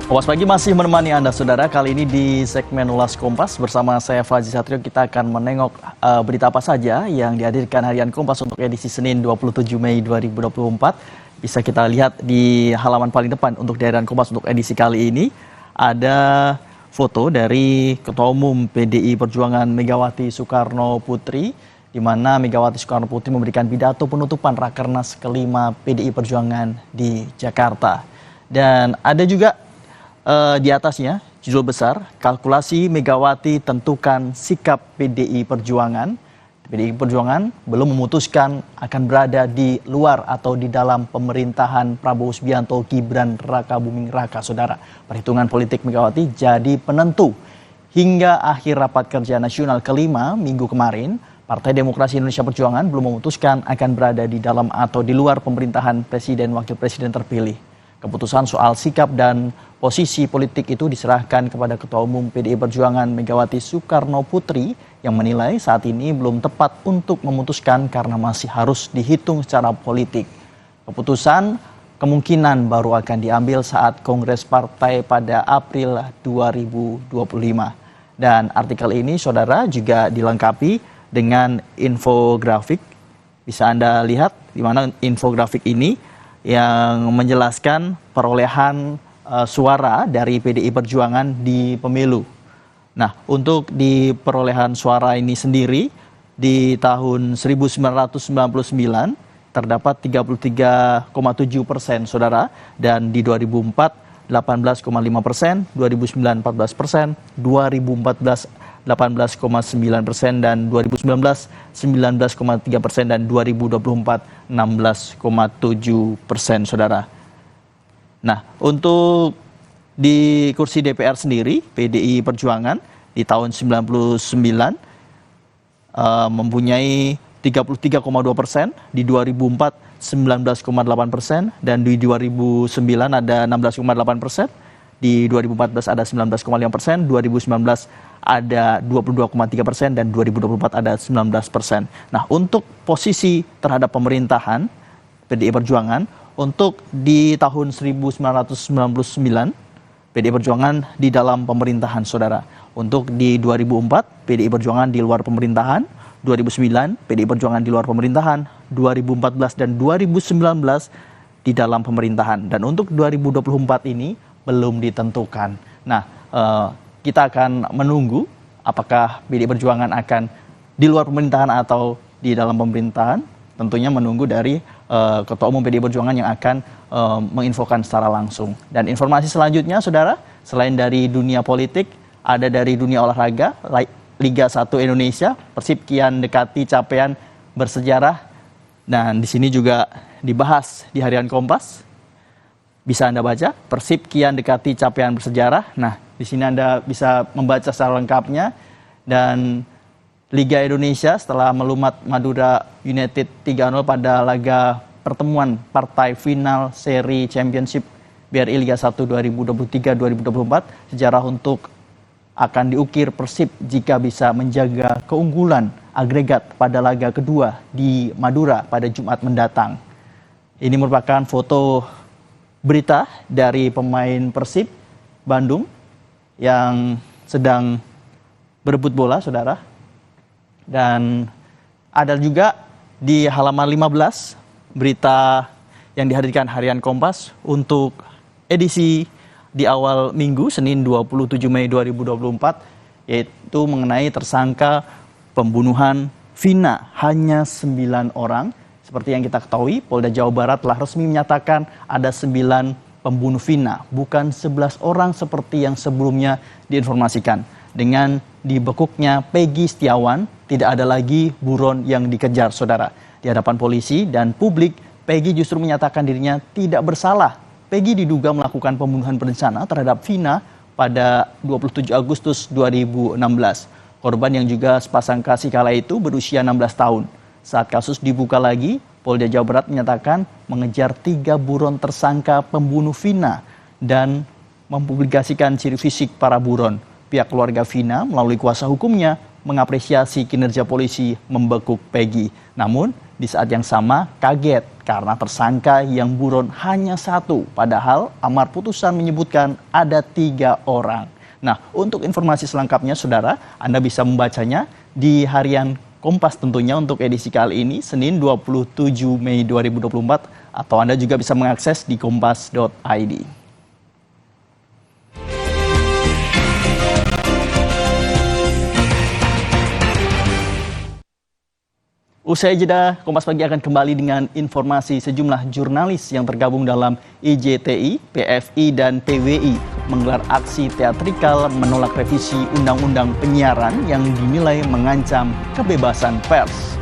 Kompas Pagi masih menemani Anda, Saudara. Kali ini di segmen Ulas Kompas bersama saya Fadzi Satrio, kita akan menengok berita apa saja yang dihadirkan harian Kompas untuk edisi Senin 27 Mei 2024. Bisa kita lihat di halaman paling depan untuk di harian Kompas untuk edisi kali ini. Ada foto dari Ketua Umum PDI Perjuangan Megawati Soekarno Putri, di mana Megawati Soekarno Putri memberikan pidato penutupan Rakernas kelima PDI Perjuangan di Jakarta. Dan ada juga di atasnya judul besar, kalkulasi Megawati tentukan sikap PDI Perjuangan. PDI Perjuangan belum memutuskan akan berada di luar atau di dalam pemerintahan Prabowo Subianto Gibran Raka Buming Raka, Saudara. Perhitungan politik Megawati jadi penentu. Hingga akhir rapat kerja nasional kelima minggu kemarin, Partai Demokrasi Indonesia Perjuangan belum memutuskan akan berada di dalam atau di luar pemerintahan Presiden Wakil Presiden terpilih. Keputusan soal sikap dan posisi politik itu diserahkan kepada Ketua Umum PDI Perjuangan Megawati Soekarno Putri yang menilai saat ini belum tepat untuk memutuskan karena masih harus dihitung secara politik. Keputusan kemungkinan baru akan diambil saat Kongres Partai pada April 2025. Dan artikel ini, Saudara, juga dilengkapi dengan infografik. Bisa Anda lihat di mana infografik ini yang menjelaskan perolehan suara dari PDI Perjuangan di pemilu. Nah, untuk di perolehan suara ini sendiri, di tahun 1999 terdapat 33,7%, Saudara, dan di 2004 18,5%, 2009 14%, 2014 18,9%, dan 2019 19,3%, dan 2024 16,7%, Saudara. Nah, untuk di kursi DPR sendiri, PDI Perjuangan di tahun 99 mempunyai 33,2%, di 2004 19,8%, dan di 2009 ada 16,8%, di 2014 ada 19,5%, 2019 ada 22,3%, dan 2024 ada 19%. Nah, untuk posisi terhadap pemerintahan PDI Perjuangan, untuk di tahun 1999, PDI Perjuangan di dalam pemerintahan, Saudara. Untuk di 2004, PDI Perjuangan di luar pemerintahan, 2009, PDI Perjuangan di luar pemerintahan, 2014 dan 2019 di dalam pemerintahan. Dan untuk 2024 ini belum ditentukan. Nah, kita akan menunggu apakah PDI Perjuangan akan di luar pemerintahan atau di dalam pemerintahan. Tentunya menunggu dari Ketua Umum PDI Perjuangan yang akan menginfokan secara langsung. Dan informasi selanjutnya, Saudara, selain dari dunia politik, ada dari dunia olahraga, Liga 1 Indonesia, Persib kian dekati capaian bersejarah. Dan di sini juga dibahas di harian Kompas. Bisa Anda baca, Persib kian dekati capaian bersejarah. Nah, di sini Anda bisa membaca secara lengkapnya. Dan Liga Indonesia setelah melumat Madura United 3-0 pada laga pertemuan partai final seri Championship BRI Liga 1 2023-2024, sejarah untuk akan diukir Persib jika bisa menjaga keunggulan agregat pada laga kedua di Madura pada Jumat mendatang. Ini merupakan foto berita dari pemain Persib Bandung yang sedang berebut bola, Saudara. Dan ada juga di halaman 15 berita yang dihadirkan harian Kompas untuk edisi di awal minggu Senin 27 Mei 2024, yaitu mengenai tersangka pembunuhan Vina, hanya 9 orang. Seperti yang kita ketahui, Polda Jawa Barat telah resmi menyatakan ada 9 pembunuh Vina, bukan 11 orang seperti yang sebelumnya diinformasikan. Dengan dibekuknya Peggy Setiawan, tidak ada lagi buron yang dikejar, Saudara. Di hadapan polisi dan publik, Peggy justru menyatakan dirinya tidak bersalah. Peggy diduga melakukan pembunuhan berencana terhadap Vina pada 27 Agustus 2016. Korban yang juga sepasang kasih kala itu berusia 16 tahun. Saat kasus dibuka lagi, Polda Jawa Barat menyatakan mengejar 3 buron tersangka pembunuh Vina dan mempublikasikan ciri fisik para buron. Pihak keluarga Vina melalui kuasa hukumnya mengapresiasi kinerja polisi membekuk Peggy. Namun, Di saat yang sama, kaget karena tersangka yang buron hanya satu, padahal amar putusan menyebutkan ada 3 orang. Nah, untuk informasi selengkapnya, saudara, Anda bisa membacanya di harian Kompas tentunya untuk edisi kali ini, Senin 27 Mei 2024, atau Anda juga bisa mengakses di kompas.id. Usai jeda, Kompas Pagi akan kembali dengan informasi sejumlah jurnalis yang tergabung dalam IJTI, PFI, dan PWI menggelar aksi teatrikal menolak revisi Undang-Undang Penyiaran yang dinilai mengancam kebebasan pers.